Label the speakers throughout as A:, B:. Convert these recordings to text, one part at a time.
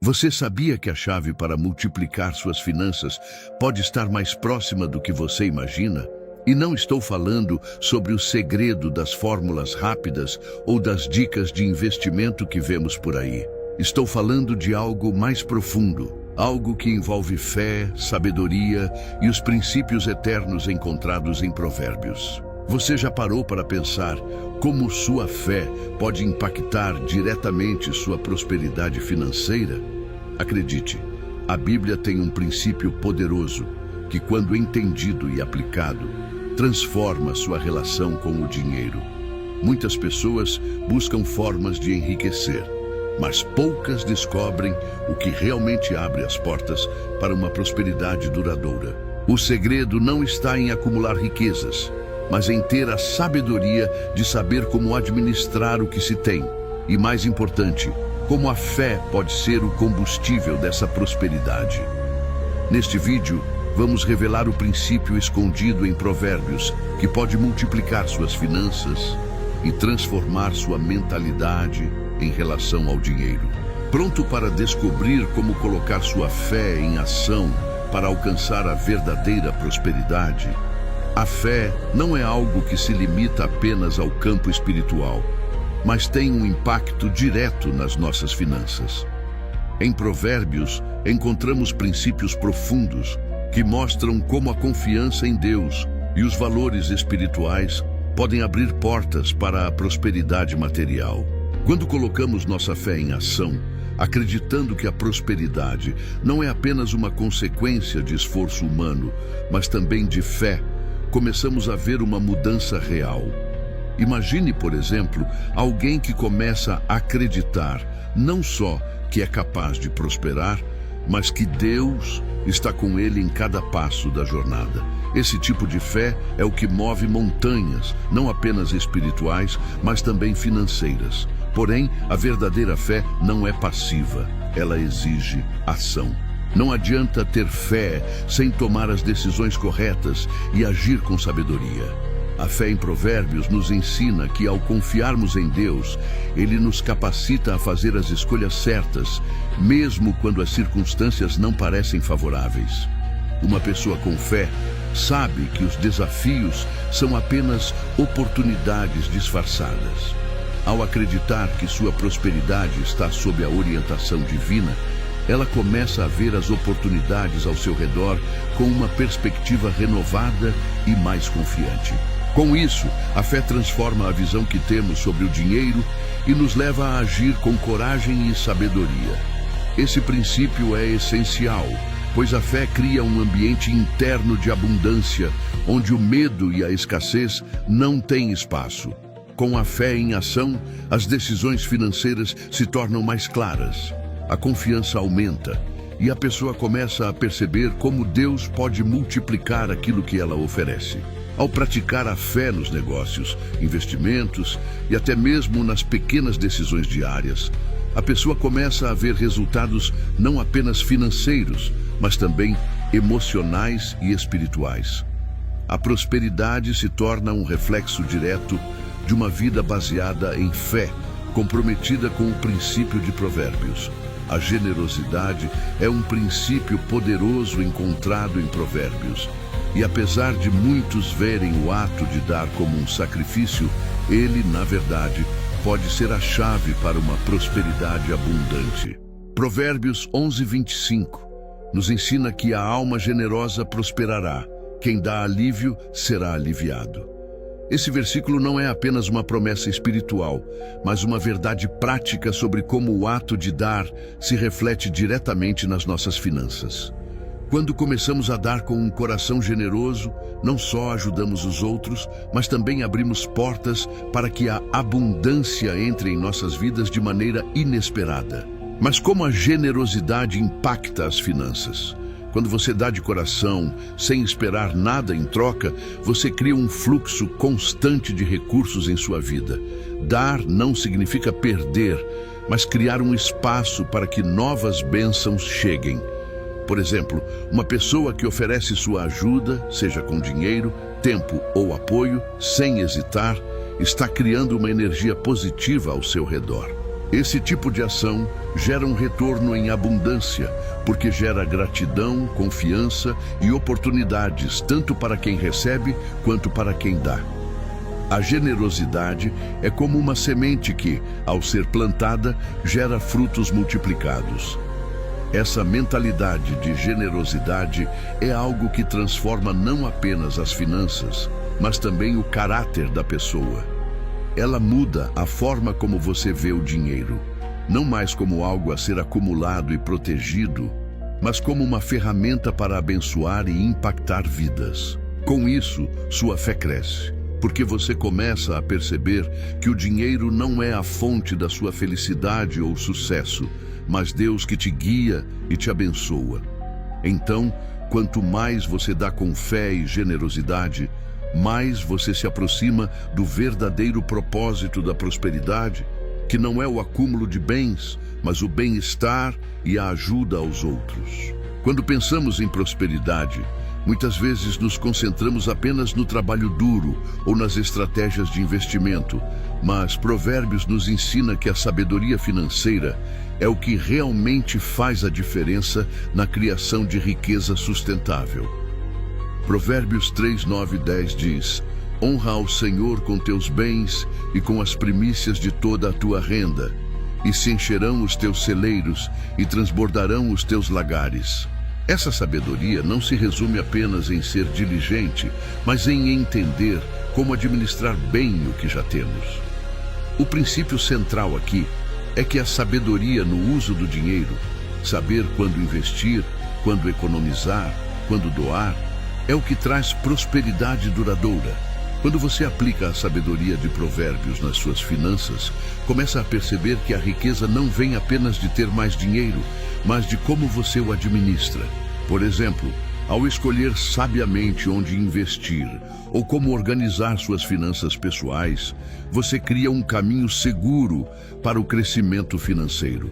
A: Você sabia que a chave para multiplicar suas finanças pode estar mais próxima do que você imagina? E não estou falando sobre o segredo das fórmulas rápidas ou das dicas de investimento que vemos por aí. Estou falando de algo mais profundo, algo que envolve fé, sabedoria e os princípios eternos encontrados em Provérbios. Você já parou para pensar como sua fé pode impactar diretamente sua prosperidade financeira? Acredite, a Bíblia tem um princípio poderoso que, quando entendido e aplicado, transforma sua relação com o dinheiro. Muitas pessoas buscam formas de enriquecer, mas poucas descobrem o que realmente abre as portas para uma prosperidade duradoura. O segredo não está em acumular riquezas, mas em ter a sabedoria de saber como administrar o que se tem. E mais importante, como a fé pode ser o combustível dessa prosperidade. Neste vídeo, vamos revelar o princípio escondido em Provérbios, que pode multiplicar suas finanças e transformar sua mentalidade em relação ao dinheiro. Pronto para descobrir como colocar sua fé em ação para alcançar a verdadeira prosperidade? A fé não é algo que se limita apenas ao campo espiritual, mas tem um impacto direto nas nossas finanças. Em Provérbios, encontramos princípios profundos que mostram como a confiança em Deus e os valores espirituais podem abrir portas para a prosperidade material. Quando colocamos nossa fé em ação, acreditando que a prosperidade não é apenas uma consequência de esforço humano, mas também de fé, começamos a ver uma mudança real. Imagine, por exemplo, alguém que começa a acreditar não só que é capaz de prosperar, mas que Deus está com ele em cada passo da jornada. Esse tipo de fé é o que move montanhas, não apenas espirituais, mas também financeiras. Porém, a verdadeira fé não é passiva, ela exige ação. Não adianta ter fé sem tomar as decisões corretas e agir com sabedoria. A fé em Provérbios nos ensina que, ao confiarmos em Deus, Ele nos capacita a fazer as escolhas certas, mesmo quando as circunstâncias não parecem favoráveis. Uma pessoa com fé sabe que os desafios são apenas oportunidades disfarçadas. Ao acreditar que sua prosperidade está sob a orientação divina, ela começa a ver as oportunidades ao seu redor com uma perspectiva renovada e mais confiante. Com isso, a fé transforma a visão que temos sobre o dinheiro e nos leva a agir com coragem e sabedoria. Esse princípio é essencial, pois a fé cria um ambiente interno de abundância, onde o medo e a escassez não têm espaço. Com a fé em ação, as decisões financeiras se tornam mais claras. A confiança aumenta e a pessoa começa a perceber como Deus pode multiplicar aquilo que ela oferece. Ao praticar a fé nos negócios, investimentos e até mesmo nas pequenas decisões diárias, a pessoa começa a ver resultados não apenas financeiros, mas também emocionais e espirituais. A prosperidade se torna um reflexo direto de uma vida baseada em fé, comprometida com o princípio de Provérbios. A generosidade é um princípio poderoso encontrado em Provérbios. E apesar de muitos verem o ato de dar como um sacrifício, ele, na verdade, pode ser a chave para uma prosperidade abundante. Provérbios 11:25 nos ensina que a alma generosa prosperará. Quem dá alívio será aliviado. Esse versículo não é apenas uma promessa espiritual, mas uma verdade prática sobre como o ato de dar se reflete diretamente nas nossas finanças. Quando começamos a dar com um coração generoso, não só ajudamos os outros, mas também abrimos portas para que a abundância entre em nossas vidas de maneira inesperada. Mas como a generosidade impacta as finanças? Quando você dá de coração, sem esperar nada em troca, você cria um fluxo constante de recursos em sua vida. Dar não significa perder, mas criar um espaço para que novas bênçãos cheguem. Por exemplo, uma pessoa que oferece sua ajuda, seja com dinheiro, tempo ou apoio, sem hesitar, está criando uma energia positiva ao seu redor. Esse tipo de ação gera um retorno em abundância, porque gera gratidão, confiança e oportunidades, tanto para quem recebe quanto para quem dá. A generosidade é como uma semente que, ao ser plantada, gera frutos multiplicados. Essa mentalidade de generosidade é algo que transforma não apenas as finanças, mas também o caráter da pessoa. Ela muda a forma como você vê o dinheiro, não mais como algo a ser acumulado e protegido, mas como uma ferramenta para abençoar e impactar vidas. Com isso, sua fé cresce, porque você começa a perceber que o dinheiro não é a fonte da sua felicidade ou sucesso, mas Deus que te guia e te abençoa. Então, quanto mais você dá com fé e generosidade, mais você se aproxima do verdadeiro propósito da prosperidade, que não é o acúmulo de bens, mas o bem-estar e a ajuda aos outros. Quando pensamos em prosperidade, muitas vezes nos concentramos apenas no trabalho duro ou nas estratégias de investimento, mas Provérbios nos ensina que a sabedoria financeira é o que realmente faz a diferença na criação de riqueza sustentável. Provérbios 3, 9 e 10 diz: honra ao Senhor com teus bens e com as primícias de toda a tua renda, e se encherão os teus celeiros e transbordarão os teus lagares. Essa sabedoria não se resume apenas em ser diligente, mas em entender como administrar bem o que já temos. O princípio central aqui é que a sabedoria no uso do dinheiro, saber quando investir, quando economizar, quando doar, é o que traz prosperidade duradoura. Quando você aplica a sabedoria de Provérbios nas suas finanças, começa a perceber que a riqueza não vem apenas de ter mais dinheiro, mas de como você o administra. Por exemplo, ao escolher sabiamente onde investir ou como organizar suas finanças pessoais, você cria um caminho seguro para o crescimento financeiro.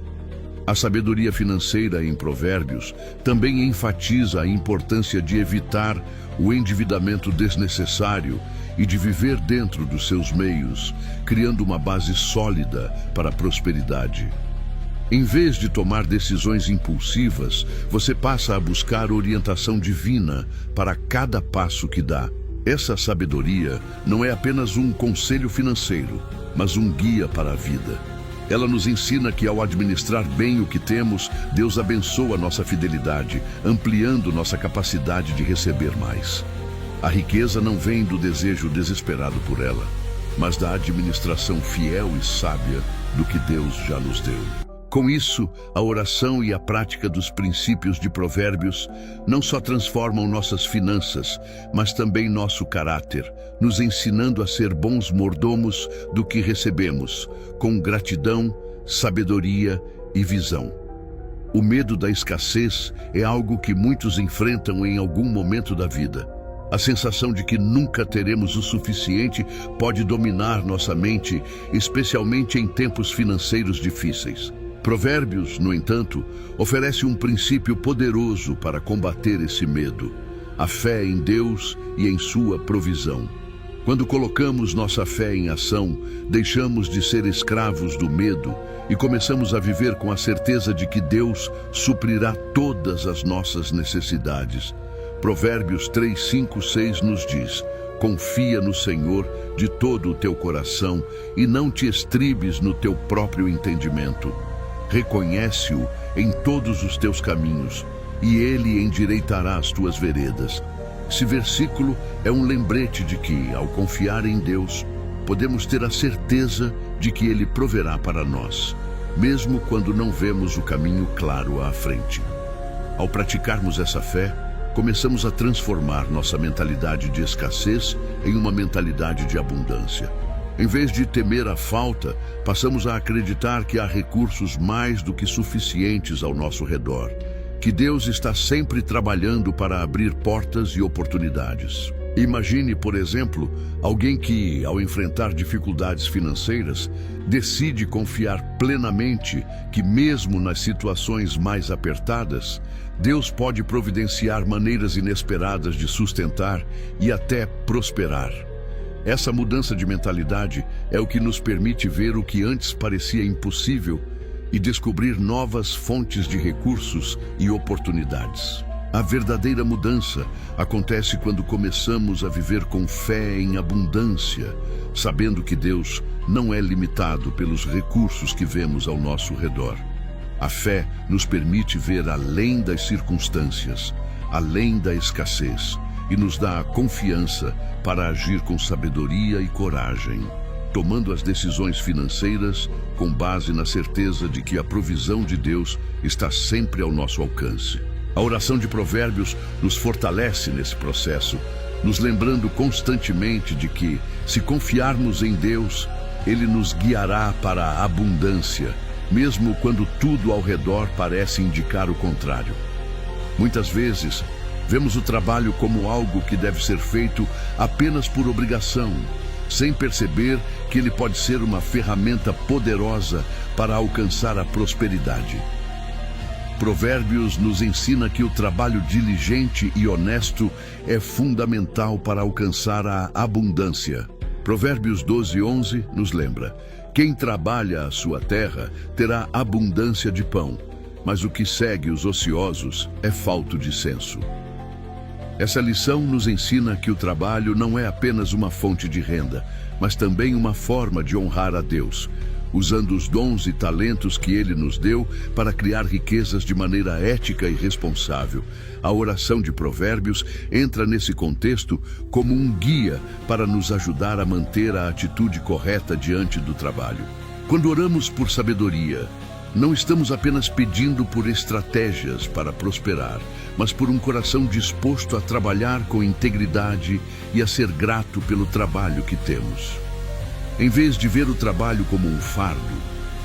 A: A sabedoria financeira em Provérbios também enfatiza a importância de evitar o endividamento desnecessário e de viver dentro dos seus meios, criando uma base sólida para a prosperidade. Em vez de tomar decisões impulsivas, você passa a buscar orientação divina para cada passo que dá. Essa sabedoria não é apenas um conselho financeiro, mas um guia para a vida. Ela nos ensina que ao administrar bem o que temos, Deus abençoa nossa fidelidade, ampliando nossa capacidade de receber mais. A riqueza não vem do desejo desesperado por ela, mas da administração fiel e sábia do que Deus já nos deu. Com isso, a oração e a prática dos princípios de Provérbios não só transformam nossas finanças, mas também nosso caráter, nos ensinando a ser bons mordomos do que recebemos, com gratidão, sabedoria e visão. O medo da escassez é algo que muitos enfrentam em algum momento da vida. A sensação de que nunca teremos o suficiente pode dominar nossa mente, especialmente em tempos financeiros difíceis. Provérbios, no entanto, oferece um princípio poderoso para combater esse medo: a fé em Deus e em sua provisão. Quando colocamos nossa fé em ação, deixamos de ser escravos do medo e começamos a viver com a certeza de que Deus suprirá todas as nossas necessidades. Provérbios 3, 5, 6 nos diz: confia no Senhor de todo o teu coração e não te estribes no teu próprio entendimento. Reconhece-o em todos os teus caminhos, e ele endireitará as tuas veredas. Esse versículo é um lembrete de que, ao confiar em Deus, podemos ter a certeza de que Ele proverá para nós, mesmo quando não vemos o caminho claro à frente. Ao praticarmos essa fé, começamos a transformar nossa mentalidade de escassez em uma mentalidade de abundância. Em vez de temer a falta, passamos a acreditar que há recursos mais do que suficientes ao nosso redor, que Deus está sempre trabalhando para abrir portas e oportunidades. Imagine, por exemplo, alguém que, ao enfrentar dificuldades financeiras, decide confiar plenamente que, mesmo nas situações mais apertadas, Deus pode providenciar maneiras inesperadas de sustentar e até prosperar. Essa mudança de mentalidade é o que nos permite ver o que antes parecia impossível e descobrir novas fontes de recursos e oportunidades. A verdadeira mudança acontece quando começamos a viver com fé em abundância, sabendo que Deus não é limitado pelos recursos que vemos ao nosso redor. A fé nos permite ver além das circunstâncias, além da escassez, e nos dá a confiança para agir com sabedoria e coragem, tomando as decisões financeiras com base na certeza de que a provisão de Deus está sempre ao nosso alcance. A oração de Provérbios nos fortalece nesse processo, nos lembrando constantemente de que, se confiarmos em Deus, Ele nos guiará para a abundância, mesmo quando tudo ao redor parece indicar o contrário. Muitas vezes, vemos o trabalho como algo que deve ser feito apenas por obrigação, sem perceber que ele pode ser uma ferramenta poderosa para alcançar a prosperidade. Provérbios nos ensina que o trabalho diligente e honesto é fundamental para alcançar a abundância. Provérbios 12:11 nos lembra: quem trabalha a sua terra terá abundância de pão, mas o que segue os ociosos é falto de senso. Essa lição nos ensina que o trabalho não é apenas uma fonte de renda, mas também uma forma de honrar a Deus, usando os dons e talentos que Ele nos deu para criar riquezas de maneira ética e responsável. A oração de Provérbios entra nesse contexto como um guia para nos ajudar a manter a atitude correta diante do trabalho. Quando oramos por sabedoria, não estamos apenas pedindo por estratégias para prosperar, mas por um coração disposto a trabalhar com integridade e a ser grato pelo trabalho que temos. Em vez de ver o trabalho como um fardo,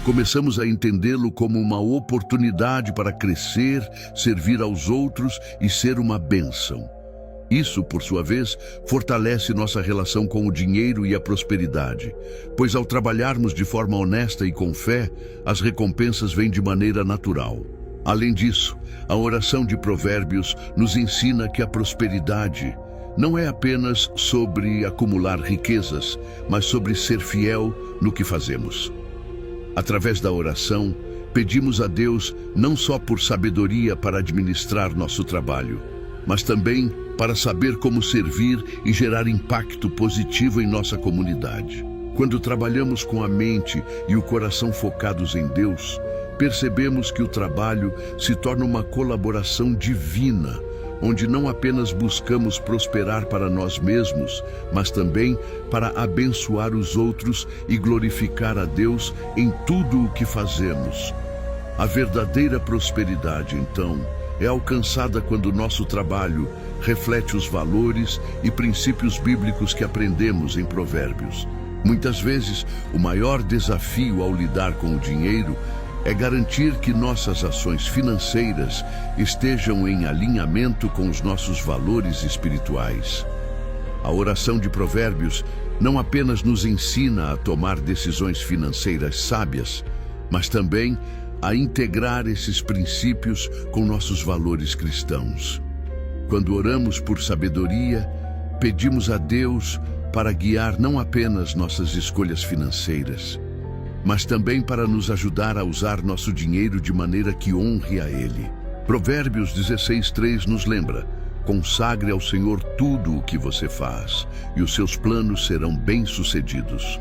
A: começamos a entendê-lo como uma oportunidade para crescer, servir aos outros e ser uma bênção. Isso, por sua vez, fortalece nossa relação com o dinheiro e a prosperidade, pois ao trabalharmos de forma honesta e com fé, as recompensas vêm de maneira natural. Além disso, a oração de Provérbios nos ensina que a prosperidade não é apenas sobre acumular riquezas, mas sobre ser fiel no que fazemos. Através da oração, pedimos a Deus não só por sabedoria para administrar nosso trabalho, mas também para saber como servir e gerar impacto positivo em nossa comunidade. Quando trabalhamos com a mente e o coração focados em Deus, percebemos que o trabalho se torna uma colaboração divina, onde não apenas buscamos prosperar para nós mesmos, mas também para abençoar os outros e glorificar a Deus em tudo o que fazemos. A verdadeira prosperidade, então, é alcançada quando nosso trabalho reflete os valores e princípios bíblicos que aprendemos em Provérbios. Muitas vezes, o maior desafio ao lidar com o dinheiro é garantir que nossas ações financeiras estejam em alinhamento com os nossos valores espirituais. A oração de Provérbios não apenas nos ensina a tomar decisões financeiras sábias, mas também a integrar esses princípios com nossos valores cristãos. Quando oramos por sabedoria, pedimos a Deus para guiar não apenas nossas escolhas financeiras, mas também para nos ajudar a usar nosso dinheiro de maneira que honre a Ele. Provérbios 16:3 nos lembra: consagre ao Senhor tudo o que você faz, e os seus planos serão bem-sucedidos.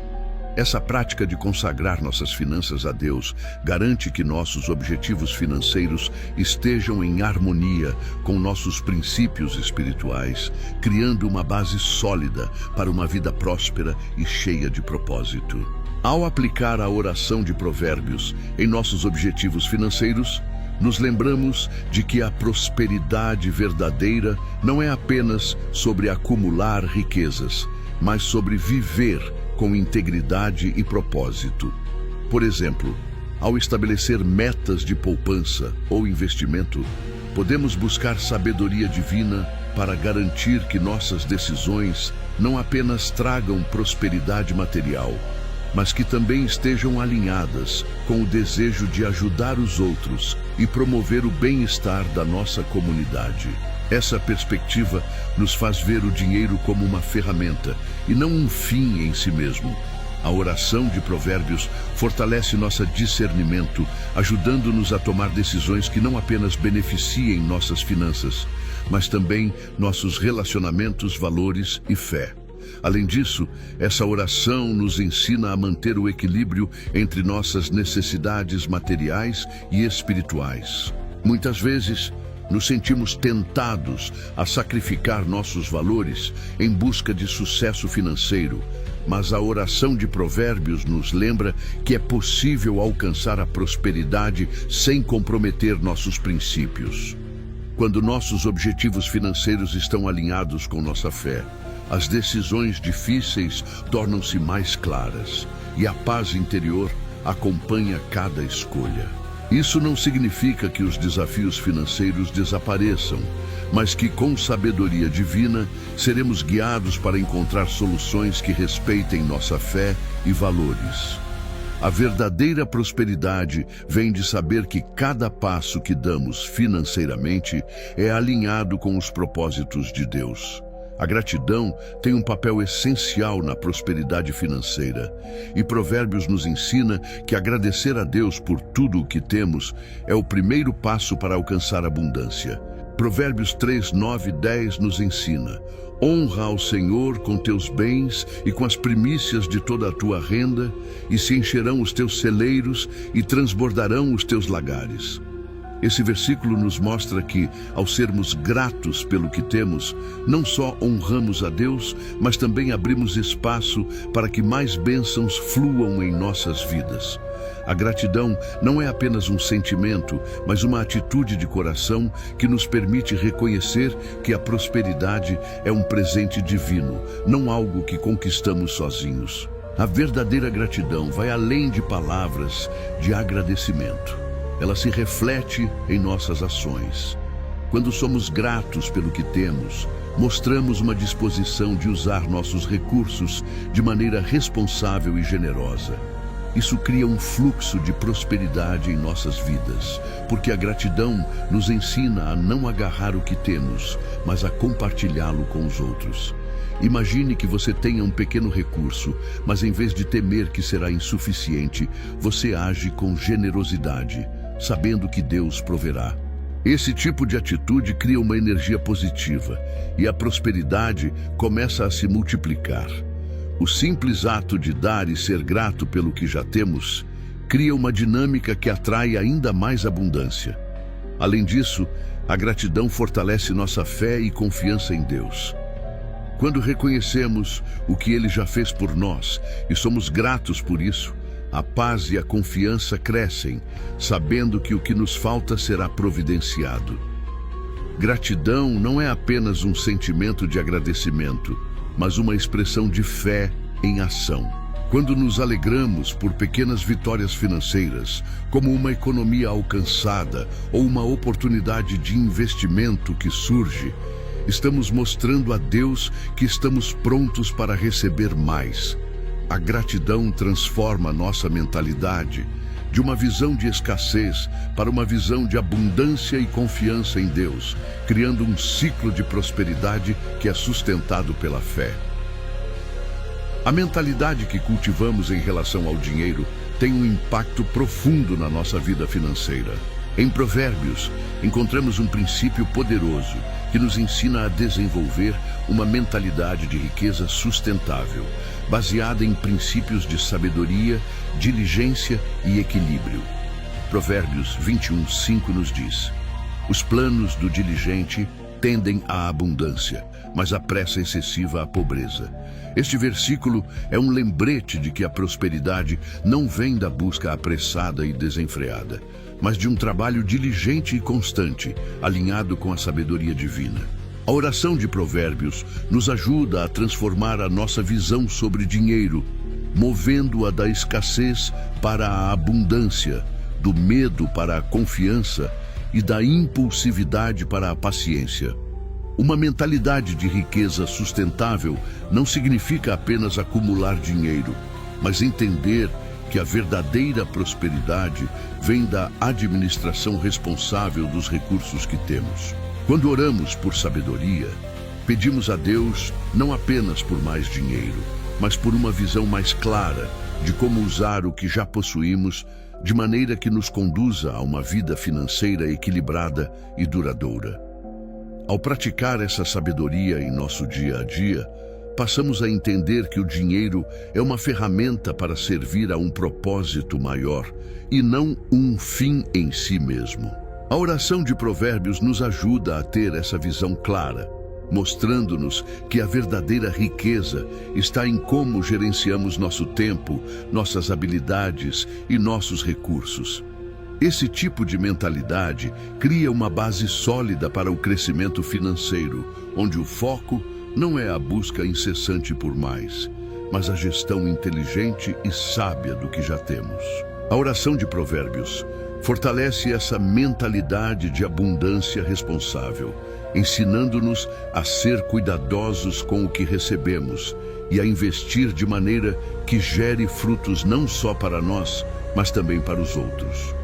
A: Essa prática de consagrar nossas finanças a Deus garante que nossos objetivos financeiros estejam em harmonia com nossos princípios espirituais, criando uma base sólida para uma vida próspera e cheia de propósito. Ao aplicar a oração de Provérbios em nossos objetivos financeiros, nos lembramos de que a prosperidade verdadeira não é apenas sobre acumular riquezas, mas sobre viver com integridade e propósito. Por exemplo, ao estabelecer metas de poupança ou investimento, podemos buscar sabedoria divina para garantir que nossas decisões não apenas tragam prosperidade material, mas que também estejam alinhadas com o desejo de ajudar os outros e promover o bem-estar da nossa comunidade. Essa perspectiva nos faz ver o dinheiro como uma ferramenta e não um fim em si mesmo. A oração de Provérbios fortalece nosso discernimento, ajudando-nos a tomar decisões que não apenas beneficiem nossas finanças, mas também nossos relacionamentos, valores e fé. Além disso, essa oração nos ensina a manter o equilíbrio entre nossas necessidades materiais e espirituais. Muitas vezes, nos sentimos tentados a sacrificar nossos valores em busca de sucesso financeiro, mas a oração de Provérbios nos lembra que é possível alcançar a prosperidade sem comprometer nossos princípios. Quando nossos objetivos financeiros estão alinhados com nossa fé, as decisões difíceis tornam-se mais claras e a paz interior acompanha cada escolha. Isso não significa que os desafios financeiros desapareçam, mas que com sabedoria divina seremos guiados para encontrar soluções que respeitem nossa fé e valores. A verdadeira prosperidade vem de saber que cada passo que damos financeiramente é alinhado com os propósitos de Deus. A gratidão tem um papel essencial na prosperidade financeira, e Provérbios nos ensina que agradecer a Deus por tudo o que temos é o primeiro passo para alcançar abundância. Provérbios 3, 9 e 10 nos ensina: honra ao Senhor com teus bens e com as primícias de toda a tua renda, e se encherão os teus celeiros e transbordarão os teus lagares. Esse versículo nos mostra que, ao sermos gratos pelo que temos, não só honramos a Deus, mas também abrimos espaço para que mais bênçãos fluam em nossas vidas. A gratidão não é apenas um sentimento, mas uma atitude de coração que nos permite reconhecer que a prosperidade é um presente divino, não algo que conquistamos sozinhos. A verdadeira gratidão vai além de palavras de agradecimento. Ela se reflete em nossas ações. Quando somos gratos pelo que temos, mostramos uma disposição de usar nossos recursos de maneira responsável e generosa. Isso cria um fluxo de prosperidade em nossas vidas, porque a gratidão nos ensina a não agarrar o que temos, mas a compartilhá-lo com os outros. Imagine que você tenha um pequeno recurso, mas em vez de temer que será insuficiente, você age com generosidade, sabendo que Deus proverá. Esse tipo de atitude cria uma energia positiva e a prosperidade começa a se multiplicar. O simples ato de dar e ser grato pelo que já temos cria uma dinâmica que atrai ainda mais abundância. Além disso, a gratidão fortalece nossa fé e confiança em Deus. Quando reconhecemos o que Ele já fez por nós e somos gratos por isso, a paz e a confiança crescem, sabendo que o que nos falta será providenciado. Gratidão não é apenas um sentimento de agradecimento, mas uma expressão de fé em ação. Quando nos alegramos por pequenas vitórias financeiras, como uma economia alcançada ou uma oportunidade de investimento que surge, estamos mostrando a Deus que estamos prontos para receber mais. A gratidão transforma nossa mentalidade de uma visão de escassez para uma visão de abundância e confiança em Deus, criando um ciclo de prosperidade que é sustentado pela fé. A mentalidade que cultivamos em relação ao dinheiro tem um impacto profundo na nossa vida financeira. Em Provérbios, encontramos um princípio poderoso que nos ensina a desenvolver uma mentalidade de riqueza sustentável, baseada em princípios de sabedoria, diligência e equilíbrio. Provérbios 21:5 nos diz: os planos do diligente tendem à abundância, mas a pressa excessiva à pobreza. Este versículo é um lembrete de que a prosperidade não vem da busca apressada e desenfreada, mas de um trabalho diligente e constante, alinhado com a sabedoria divina. A oração de Provérbios nos ajuda a transformar a nossa visão sobre dinheiro, movendo-a da escassez para a abundância, do medo para a confiança e da impulsividade para a paciência. Uma mentalidade de riqueza sustentável não significa apenas acumular dinheiro, mas entender que a verdadeira prosperidade vem da administração responsável dos recursos que temos. Quando oramos por sabedoria, pedimos a Deus não apenas por mais dinheiro, mas por uma visão mais clara de como usar o que já possuímos de maneira que nos conduza a uma vida financeira equilibrada e duradoura. Ao praticar essa sabedoria em nosso dia a dia, passamos a entender que o dinheiro é uma ferramenta para servir a um propósito maior e não um fim em si mesmo. A oração de Provérbios nos ajuda a ter essa visão clara, mostrando-nos que a verdadeira riqueza está em como gerenciamos nosso tempo, nossas habilidades e nossos recursos. Esse tipo de mentalidade cria uma base sólida para o crescimento financeiro, onde o foco não é a busca incessante por mais, mas a gestão inteligente e sábia do que já temos. A oração de Provérbios fortalece essa mentalidade de abundância responsável, ensinando-nos a ser cuidadosos com o que recebemos e a investir de maneira que gere frutos não só para nós, mas também para os outros.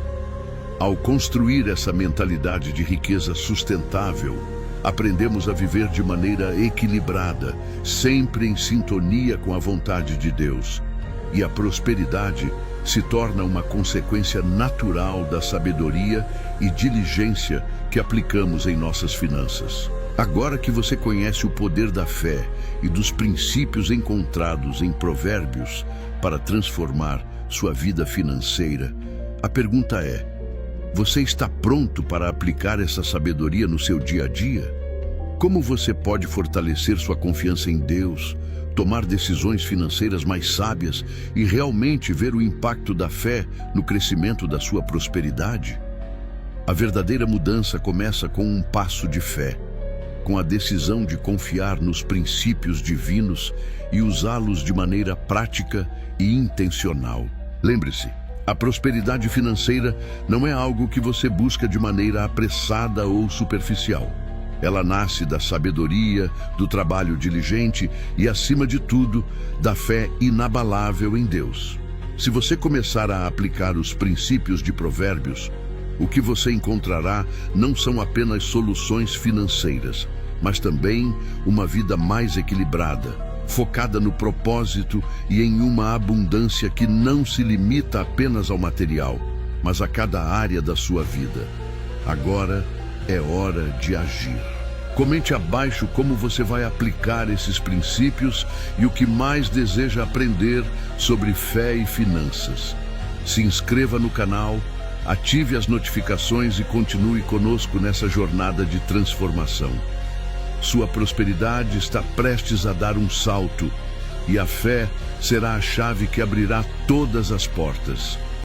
A: Ao construir essa mentalidade de riqueza sustentável, aprendemos a viver de maneira equilibrada, sempre em sintonia com a vontade de Deus, e a prosperidade se torna uma consequência natural da sabedoria e diligência que aplicamos em nossas finanças. Agora que você conhece o poder da fé e dos princípios encontrados em Provérbios para transformar sua vida financeira, a pergunta é: você está pronto para aplicar essa sabedoria no seu dia a dia? Como você pode fortalecer sua confiança em Deus, tomar decisões financeiras mais sábias e realmente ver o impacto da fé no crescimento da sua prosperidade? A verdadeira mudança começa com um passo de fé, com a decisão de confiar nos princípios divinos e usá-los de maneira prática e intencional. Lembre-se, a prosperidade financeira não é algo que você busca de maneira apressada ou superficial. Ela nasce da sabedoria, do trabalho diligente e, acima de tudo, da fé inabalável em Deus. Se você começar a aplicar os princípios de Provérbios, o que você encontrará não são apenas soluções financeiras, mas também uma vida mais equilibrada, focada no propósito e em uma abundância que não se limita apenas ao material, mas a cada área da sua vida. Agora é hora de agir. Comente abaixo como você vai aplicar esses princípios e o que mais deseja aprender sobre fé e finanças. Se inscreva no canal, ative as notificações e continue conosco nessa jornada de transformação. Sua prosperidade está prestes a dar um salto e a fé será a chave que abrirá todas as portas.